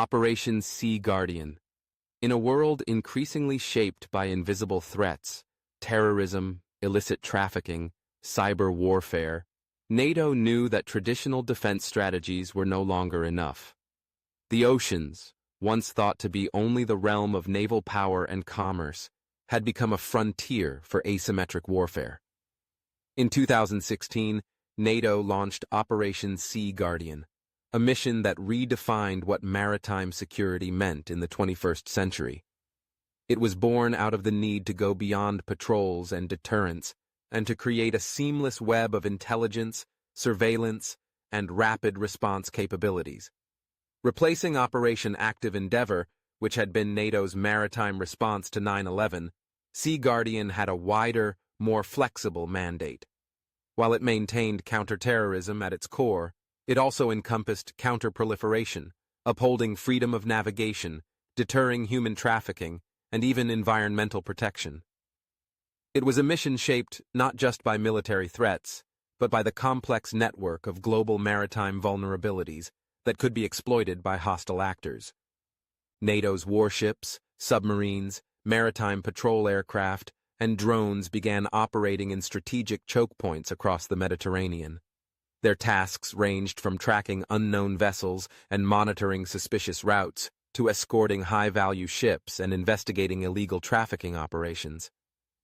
Operation Sea Guardian. In a world increasingly shaped by invisible threats, terrorism, illicit trafficking, cyber warfare, NATO knew that traditional defense strategies were no longer enough. The oceans, once thought to be only the realm of naval power and commerce, had become a frontier for asymmetric warfare. In 2016, NATO launched Operation Sea Guardian, a mission that redefined what maritime security meant in the 21st century. It was born out of the need to go beyond patrols and deterrence and to create a seamless web of intelligence, surveillance, and rapid response capabilities. Replacing Operation Active Endeavour, which had been NATO's maritime response to 9/11, Sea Guardian had a wider, more flexible mandate. While it maintained counterterrorism at its core, it also encompassed counterproliferation, upholding freedom of navigation, deterring human trafficking, and even environmental protection. It was a mission shaped not just by military threats, but by the complex network of global maritime vulnerabilities that could be exploited by hostile actors. NATO's warships, submarines, maritime patrol aircraft, and drones began operating in strategic choke points across the Mediterranean. Their tasks ranged from tracking unknown vessels and monitoring suspicious routes to escorting high-value ships and investigating illegal trafficking operations.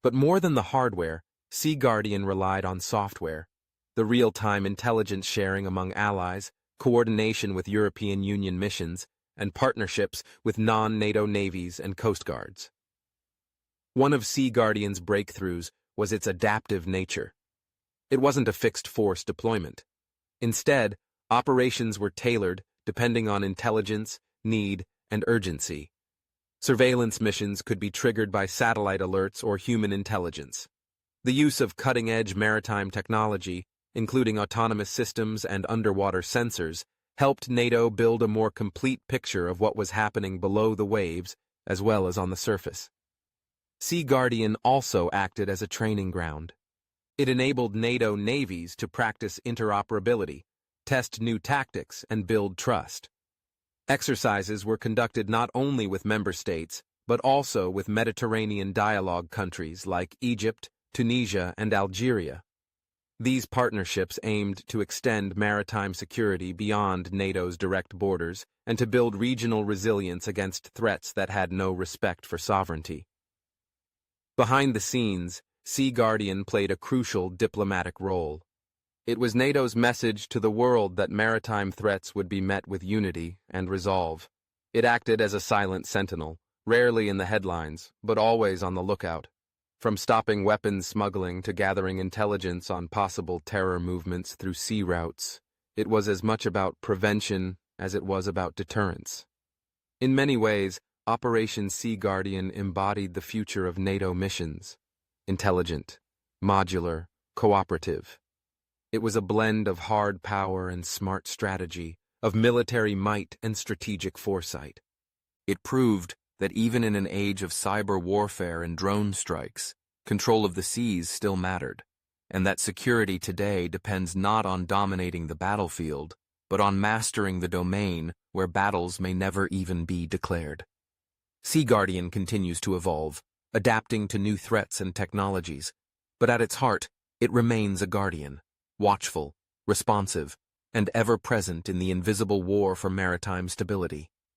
But more than the hardware, Sea Guardian relied on software, the real-time intelligence sharing among allies, coordination with European Union missions, and partnerships with non-NATO navies and coast guards. One of Sea Guardian's breakthroughs was its adaptive nature. It wasn't a fixed-force deployment. Instead, operations were tailored depending on intelligence, need, and urgency. Surveillance missions could be triggered by satellite alerts or human intelligence. The use of cutting-edge maritime technology, including autonomous systems and underwater sensors, helped NATO build a more complete picture of what was happening below the waves as well as on the surface. Sea Guardian also acted as a training ground. It enabled NATO navies to practice interoperability, test new tactics, and build trust. Exercises were conducted not only with member states, but also with Mediterranean dialogue countries like Egypt, Tunisia, and Algeria. These partnerships aimed to extend maritime security beyond NATO's direct borders and to build regional resilience against threats that had no respect for sovereignty. Behind the scenes, Sea Guardian played a crucial diplomatic role. It was NATO's message to the world that maritime threats would be met with unity and resolve. It acted as a silent sentinel, rarely in the headlines, but always on the lookout. From stopping weapons smuggling to gathering intelligence on possible terror movements through sea routes, it was as much about prevention as it was about deterrence. In many ways, Operation Sea Guardian embodied the future of NATO missions: intelligent, modular, cooperative. It was a blend of hard power and smart strategy, of military might and strategic foresight. It proved that even in an age of cyber warfare and drone strikes, control of the seas still mattered, and that security today depends not on dominating the battlefield, but on mastering the domain where battles may never even be declared. Sea Guardian continues to evolve, adapting to new threats and technologies, but at its heart, it remains a guardian, watchful, responsive, and ever present in the invisible war for maritime stability.